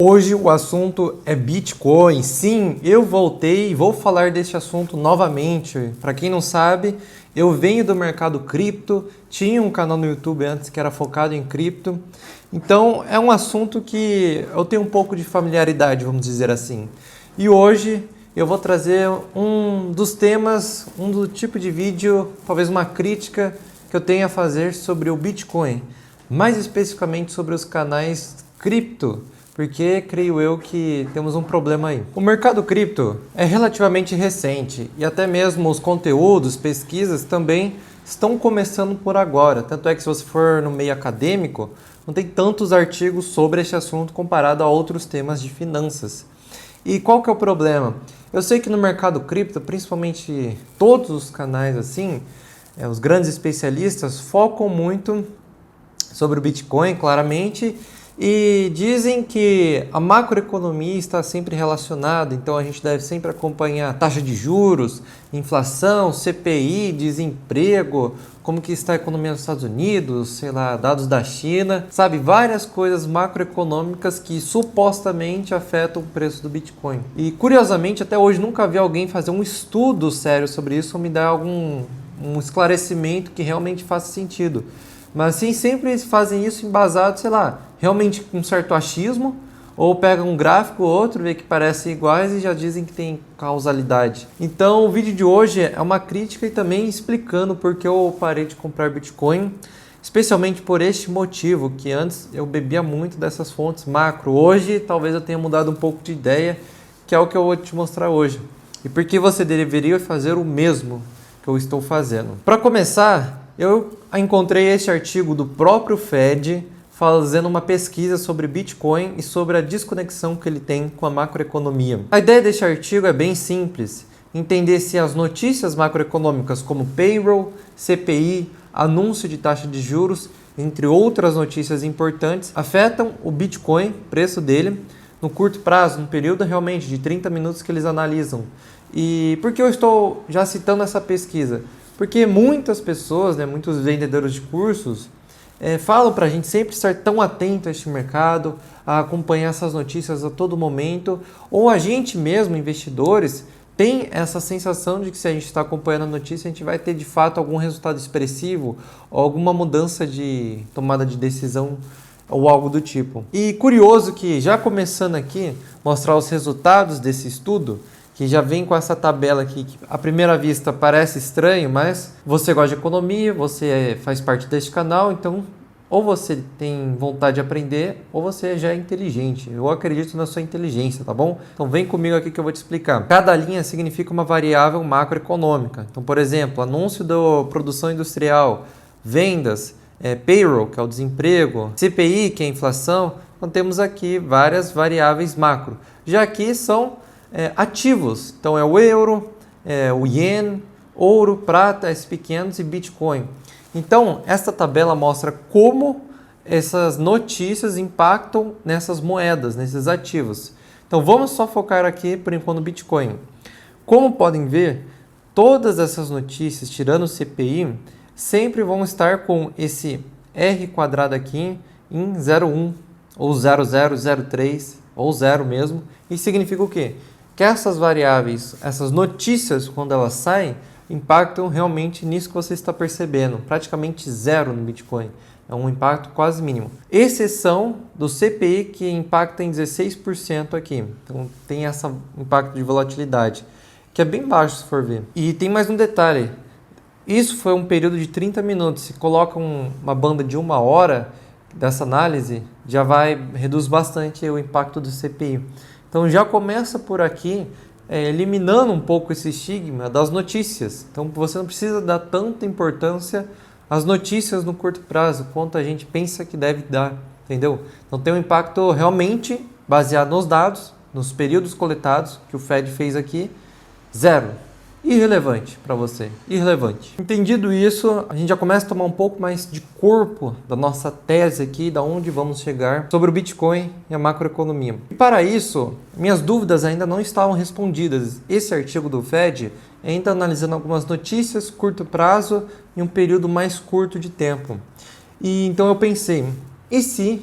Hoje o assunto é Bitcoin. Sim, eu voltei e vou falar desse assunto novamente. Para quem não sabe, eu venho do mercado cripto, tinha um canal no YouTube antes que era focado em cripto. Então é um assunto que eu tenho um pouco de familiaridade, vamos dizer assim. E hoje eu vou trazer um dos temas, um do tipo de vídeo, talvez uma crítica que eu tenho a fazer sobre o Bitcoin, mais especificamente sobre os canais cripto. Porque creio eu que temos um problema aí. O mercado cripto é relativamente recente e até mesmo os conteúdos, pesquisas também estão começando por agora. Tanto é que se você for no meio acadêmico, não tem tantos artigos sobre este assunto comparado a outros temas de finanças. E qual que é o problema? Eu sei que no mercado cripto, principalmente todos os canais assim, os grandes especialistas focam muito sobre o Bitcoin, claramente, e dizem que a macroeconomia está sempre relacionada, então a gente deve sempre acompanhar taxa de juros, inflação, CPI, desemprego, como que está a economia nos Estados Unidos, sei lá, dados da China, sabe, várias coisas macroeconômicas que supostamente afetam o preço do Bitcoin. E curiosamente, até hoje nunca vi alguém fazer um estudo sério sobre isso ou me dar um esclarecimento que realmente faça sentido. Mas sim, sempre eles fazem isso embasado, sei lá, realmente com um certo achismo, ou pegam um gráfico ou outro, vê que parecem iguais e já dizem que tem causalidade. Então o vídeo de hoje é uma crítica e também explicando por que eu parei de comprar Bitcoin, especialmente por este motivo, que antes eu bebia muito dessas fontes macro. Hoje talvez eu tenha mudado um pouco de ideia, que é o que eu vou te mostrar hoje. E por que você deveria fazer o mesmo que eu estou fazendo. Para começar, eu encontrei este artigo do próprio Fed fazendo uma pesquisa sobre Bitcoin e sobre a desconexão que ele tem com a macroeconomia. A ideia deste artigo é bem simples, entender se as notícias macroeconômicas como payroll, CPI, anúncio de taxa de juros, entre outras notícias importantes, afetam o Bitcoin, preço dele, no curto prazo, no período realmente de 30 minutos que eles analisam. E por que eu estou já citando essa pesquisa? Porque muitas pessoas, muitos vendedores de cursos, falam para a gente sempre estar tão atento a este mercado, a acompanhar essas notícias a todo momento, ou a gente mesmo, investidores, tem essa sensação de que se a gente está acompanhando a notícia, a gente vai ter de fato algum resultado expressivo, ou alguma mudança de tomada de decisão, ou algo do tipo. E curioso que, já começando aqui, mostrar os resultados desse estudo, que já vem com essa tabela aqui, que à primeira vista parece estranho, mas você gosta de economia, você faz parte deste canal, então ou você tem vontade de aprender, ou você já é inteligente. Eu acredito na sua inteligência, tá bom? Então vem comigo aqui que eu vou te explicar. Cada linha significa uma variável macroeconômica. Então, por exemplo, anúncio da produção industrial, vendas, payroll, que é o desemprego, CPI, que é a inflação. Então temos aqui várias variáveis macro. Já aqui são ativos, então é o euro, o ien, ouro, prata, SP500 e Bitcoin. Então, esta tabela mostra como essas notícias impactam nessas moedas, nesses ativos. Então, vamos só focar aqui, por enquanto, no Bitcoin. Como podem ver, todas essas notícias, tirando o CPI, sempre vão estar com esse R quadrado aqui em 0,1, ou 0,003, ou 0 mesmo. Isso significa o quê? Que essas variáveis, essas notícias, quando elas saem, impactam realmente nisso que você está percebendo. Praticamente zero no Bitcoin. É um impacto quase mínimo. Exceção do CPI, que impacta em 16% aqui. Então tem esse impacto de volatilidade, que é bem baixo se for ver. E tem mais um detalhe. Isso foi um período de 30 minutos. Se coloca uma banda de 1 hora dessa análise, já reduz bastante o impacto do CPI. Então já começa por aqui, eliminando um pouco esse estigma das notícias. Então você não precisa dar tanta importância às notícias no curto prazo, quanto a gente pensa que deve dar, entendeu? Então tem um impacto realmente baseado nos dados, nos períodos coletados, que o Fed fez aqui, zero. Irrelevante para você, irrelevante. Entendido isso, a gente já começa a tomar um pouco mais de corpo da nossa tese aqui, da onde vamos chegar sobre o Bitcoin e a macroeconomia. E para isso, minhas dúvidas ainda não estavam respondidas. Esse artigo do Fed ainda analisando algumas notícias, curto prazo e um período mais curto de tempo. E então eu pensei, e se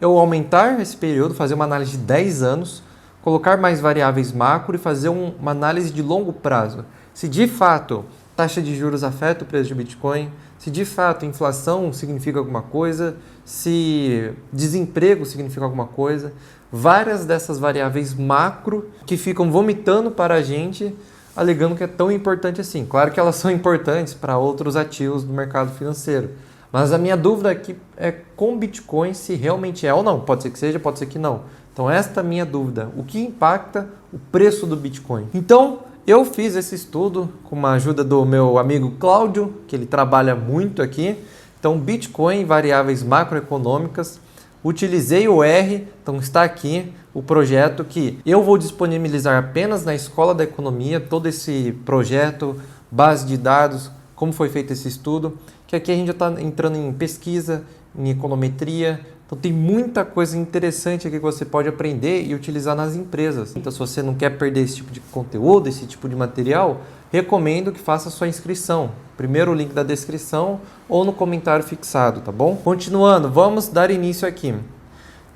eu aumentar esse período, fazer uma análise de 10 anos, colocar mais variáveis macro e fazer uma análise de longo prazo. Se de fato taxa de juros afeta o preço de Bitcoin, se de fato inflação significa alguma coisa, se desemprego significa alguma coisa, várias dessas variáveis macro que ficam vomitando para a gente, alegando que é tão importante assim. Claro que elas são importantes para outros ativos do mercado financeiro, mas a minha dúvida aqui é com Bitcoin se realmente é ou não. Pode ser que seja, pode ser que não. Então esta é a minha dúvida. O que impacta o preço do Bitcoin? Então eu fiz esse estudo com a ajuda do meu amigo Cláudio, que ele trabalha muito aqui. Então Bitcoin, variáveis macroeconômicas. Utilizei o R, então está aqui o projeto que eu vou disponibilizar apenas na Escola da Economia, todo esse projeto, base de dados, como foi feito esse estudo, que aqui a gente já está entrando em pesquisa, em econometria, então tem muita coisa interessante aqui que você pode aprender e utilizar nas empresas. Então se você não quer perder esse tipo de conteúdo, esse tipo de material, recomendo que faça a sua inscrição. Primeiro o link da descrição ou no comentário fixado, tá bom? Continuando, vamos dar início aqui.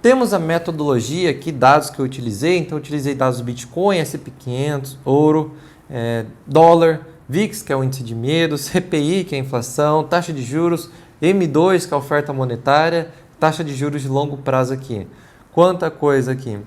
Temos a metodologia aqui, dados que eu utilizei. Então eu utilizei dados do Bitcoin, S&P 500, ouro, dólar, VIX, que é o índice de medo, CPI, que é a inflação, taxa de juros, M2, que é a oferta monetária, taxa de juros de longo prazo aqui. Quanta coisa aqui.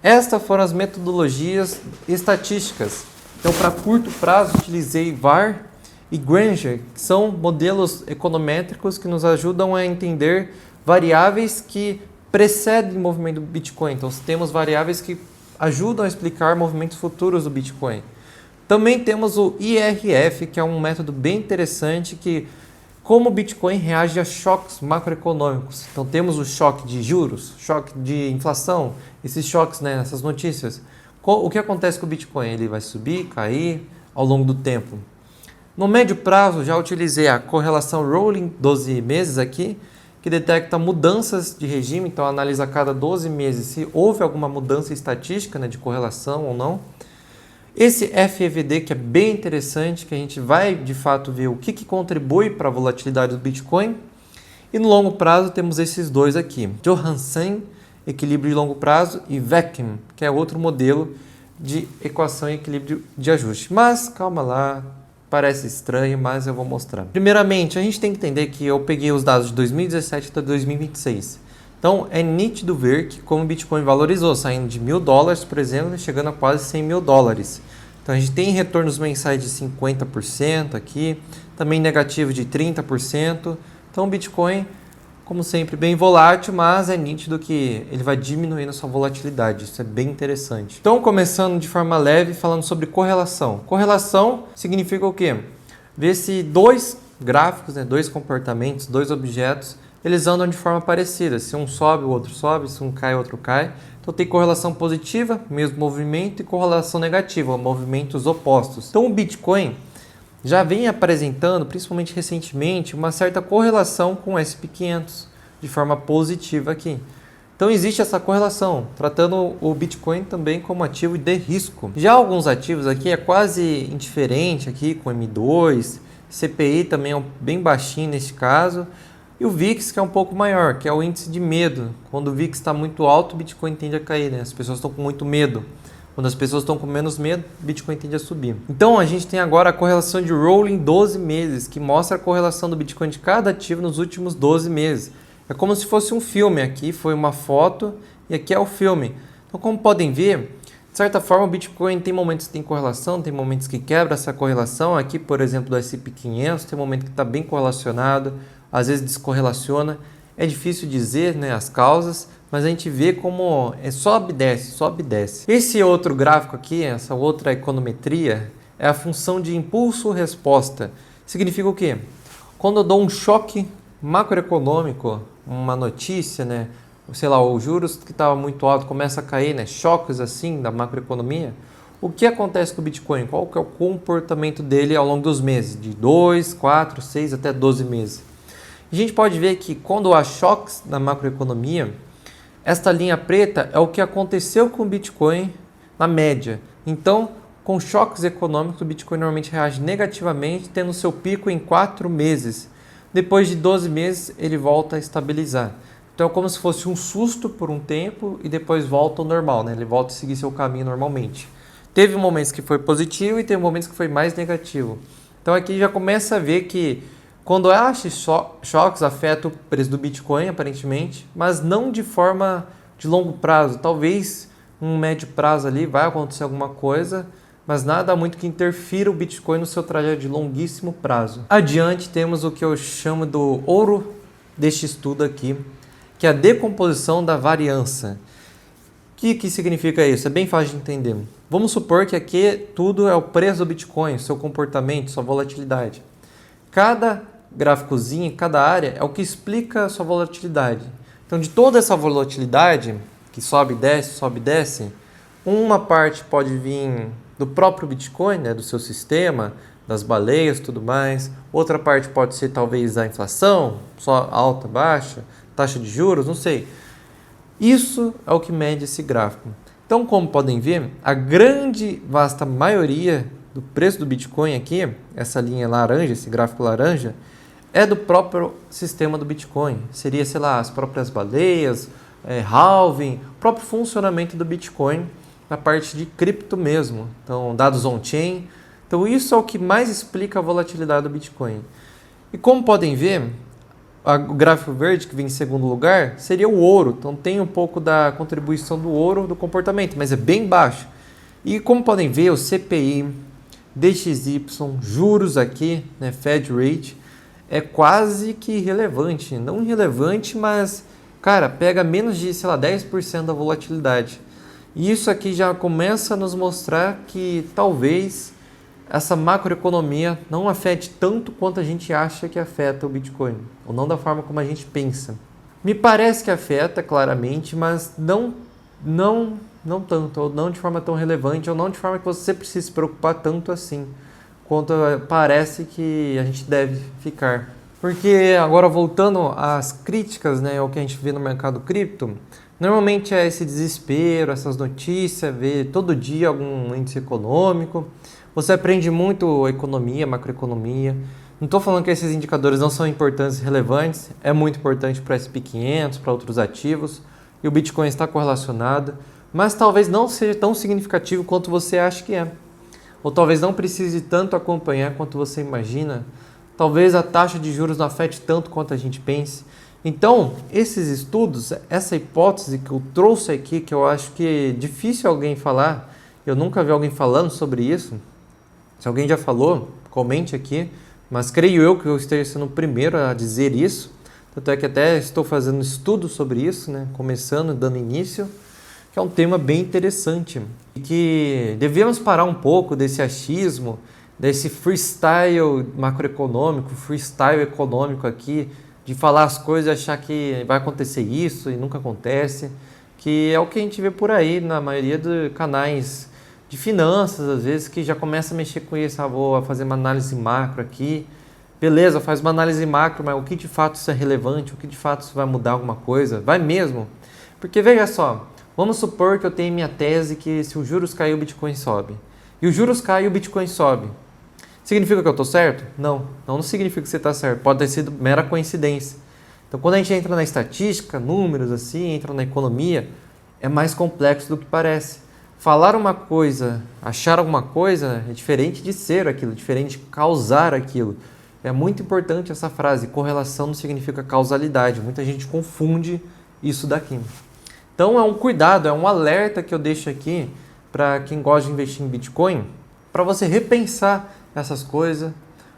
Estas foram as metodologias estatísticas. Então, para curto prazo, utilizei VAR e Granger, que são modelos econométricos que nos ajudam a entender variáveis que precedem o movimento do Bitcoin. Então, temos variáveis que ajudam a explicar movimentos futuros do Bitcoin. Também temos o IRF, que é um método bem interessante que como o Bitcoin reage a choques macroeconômicos. Então temos o choque de juros, choque de inflação, esses choques, né, essas notícias. O que acontece com o Bitcoin? Ele vai subir, cair ao longo do tempo. No médio prazo, já utilizei a correlação Rolling 12 meses aqui, que detecta mudanças de regime, então analisa a cada 12 meses se houve alguma mudança estatística, né, de correlação ou não. Esse FEVD, que é bem interessante, que a gente vai de fato ver o que contribui para a volatilidade do Bitcoin. E no longo prazo temos esses dois aqui, Johansen, equilíbrio de longo prazo, e Vacuum, que é outro modelo de equação e equilíbrio de ajuste. Mas calma lá, parece estranho, mas eu vou mostrar. Primeiramente, a gente tem que entender que eu peguei os dados de 2017 até 2026. Então, é nítido ver que como o Bitcoin valorizou, saindo de $1.000, por exemplo, chegando a quase $100.000. Então, a gente tem retornos mensais de 50% aqui, também negativo de 30%. Então, o Bitcoin, como sempre, bem volátil, mas é nítido que ele vai diminuindo a sua volatilidade. Isso é bem interessante. Então, começando de forma leve, falando sobre correlação. Correlação significa o quê? Ver se dois gráficos, né, dois comportamentos, dois objetos, eles andam de forma parecida. Se um sobe, o outro sobe. Se um cai, o outro cai. Então tem correlação positiva, mesmo movimento, e correlação negativa, movimentos opostos. Então o Bitcoin já vem apresentando, principalmente recentemente, uma certa correlação com o S&P 500, de forma positiva aqui. Então existe essa correlação, tratando o Bitcoin também como ativo de risco. Já alguns ativos aqui é quase indiferente aqui, com M2, CPI também é bem baixinho nesse caso, e o VIX, que é um pouco maior, que é o índice de medo. Quando o VIX está muito alto, o Bitcoin tende a cair, né? As pessoas estão com muito medo. Quando as pessoas estão com menos medo, o Bitcoin tende a subir. Então, a gente tem agora a correlação de Rolling 12 meses, que mostra a correlação do Bitcoin de cada ativo nos últimos 12 meses. É como se fosse um filme. Aqui foi uma foto e aqui é o filme. Então, como podem ver, de certa forma, o Bitcoin tem momentos que tem correlação, tem momentos que quebra essa correlação. Aqui, por exemplo, do S&P 500, tem um momento que está bem correlacionado, às vezes descorrelaciona. É difícil dizer, né, as causas, mas a gente vê como sobe e desce, sobe e desce. Esse outro gráfico aqui, essa outra econometria, é a função de impulso-resposta. Significa o quê? Quando eu dou um choque macroeconômico, uma notícia, né, sei lá, os juros que estava muito alto começa a cair, né, choques assim da macroeconomia, o que acontece com o Bitcoin? Qual que é o comportamento dele ao longo dos meses? De 2, 4, 6 até 12 meses. A gente pode ver que quando há choques na macroeconomia, esta linha preta é o que aconteceu com o Bitcoin na média. Então, com choques econômicos, o Bitcoin normalmente reage negativamente, tendo seu pico em 4 meses. Depois de 12 meses, ele volta a estabilizar. Então, Então é como se fosse um susto por um tempo e depois volta ao normal, né? Ele volta a seguir seu caminho normalmente. Teve momentos que foi positivo e teve momentos que foi mais negativo. Então aqui já começa a ver que quando há esses choques afeta o preço do Bitcoin, aparentemente, mas não de forma de longo prazo. Talvez um médio prazo ali vai acontecer alguma coisa, mas nada muito que interfira o Bitcoin no seu trajeto de longuíssimo prazo. Adiante temos o que eu chamo do ouro deste estudo aqui, que é a decomposição da variância. O que significa isso? É bem fácil de entender. Vamos supor que aqui tudo é o preço do Bitcoin, seu comportamento, sua volatilidade. Cada gráficozinho, cada área é o que explica a sua volatilidade. Então, de toda essa volatilidade, que sobe e desce, uma parte pode vir do próprio Bitcoin, né, do seu sistema, das baleias e tudo mais. Outra parte pode ser talvez a inflação, só alta, baixa, taxa de juros, não sei. Isso é o que mede esse gráfico. Então, como podem ver, a grande, vasta maioria do preço do Bitcoin aqui, essa linha laranja, esse gráfico laranja, é do próprio sistema do Bitcoin. Seria, sei lá, as próprias baleias, halving, o próprio funcionamento do Bitcoin na parte de cripto mesmo. Então, dados on-chain. Então, isso é o que mais explica a volatilidade do Bitcoin. E como podem ver, o gráfico verde, que vem em segundo lugar, seria o ouro. Então, tem um pouco da contribuição do ouro do comportamento, mas é bem baixo. E como podem ver, o CPI, DXY, juros aqui, né, Fed Rate, é quase que irrelevante. Não irrelevante, mas, cara, pega menos de, sei lá, 10% da volatilidade. E isso aqui já começa a nos mostrar que talvez essa macroeconomia não afete tanto quanto a gente acha que afeta o Bitcoin, ou não da forma como a gente pensa. Me parece que afeta claramente, mas não tanto, ou não de forma tão relevante, ou não de forma que você precisa se preocupar tanto assim, quanto parece que a gente deve ficar. Porque agora voltando às críticas, né, ao que a gente vê no mercado cripto, normalmente é esse desespero, essas notícias, ver todo dia algum índice econômico. Você aprende muito economia, macroeconomia. Não estou falando que esses indicadores não são importantes e relevantes, é muito importante para o S&P 500, para outros ativos, e o Bitcoin está correlacionado, mas talvez não seja tão significativo quanto você acha que é. Ou talvez não precise tanto acompanhar quanto você imagina. Talvez a taxa de juros não afete tanto quanto a gente pense. Então, esses estudos, essa hipótese que eu trouxe aqui, que eu acho que é difícil alguém falar, eu nunca vi alguém falando sobre isso. Se alguém já falou, comente aqui, mas creio eu que eu esteja sendo o primeiro a dizer isso. Tanto é que até estou fazendo estudo sobre isso, né? Começando, dando início, que é um tema bem interessante. E que devemos parar um pouco desse achismo, desse freestyle macroeconômico, freestyle econômico aqui, de falar as coisas e achar que vai acontecer isso e nunca acontece, que é o que a gente vê por aí na maioria dos canais de finanças, às vezes, que já começa a mexer com isso, vou fazer uma análise macro aqui, beleza, faz uma análise macro, mas o que de fato isso é relevante, o que de fato isso vai mudar alguma coisa, vai mesmo? Porque veja só, vamos supor que eu tenho minha tese que se os juros cair o Bitcoin sobe, e os juros caem e o Bitcoin sobe. Significa que eu estou certo? Não significa que você está certo, pode ter sido mera coincidência. Então quando a gente entra na estatística, números assim, entra na economia, é mais complexo do que parece. Falar uma coisa, achar alguma coisa é diferente de ser aquilo, diferente de causar aquilo. É muito importante essa frase, correlação não significa causalidade, muita gente confunde isso daqui. Então é um cuidado, é um alerta que eu deixo aqui para quem gosta de investir em Bitcoin, para você repensar essas coisas,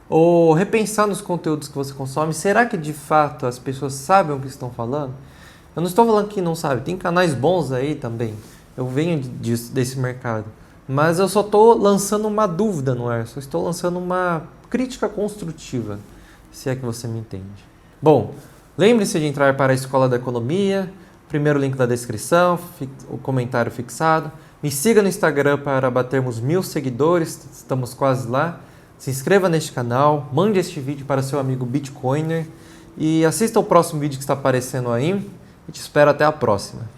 ou repensar nos conteúdos que você consome. Será que de fato as pessoas sabem o que estão falando? Eu não estou falando que não sabe, tem canais bons aí também. Eu venho desse mercado, mas eu só estou lançando uma dúvida no ar, só estou lançando uma crítica construtiva, se é que você me entende. Bom, lembre-se de entrar para a Escola da Economia, primeiro link da descrição, o comentário fixado. Me siga no Instagram para batermos 1000 seguidores, estamos quase lá. Se inscreva neste canal, mande este vídeo para seu amigo Bitcoiner e assista o próximo vídeo que está aparecendo aí. E te espero até a próxima.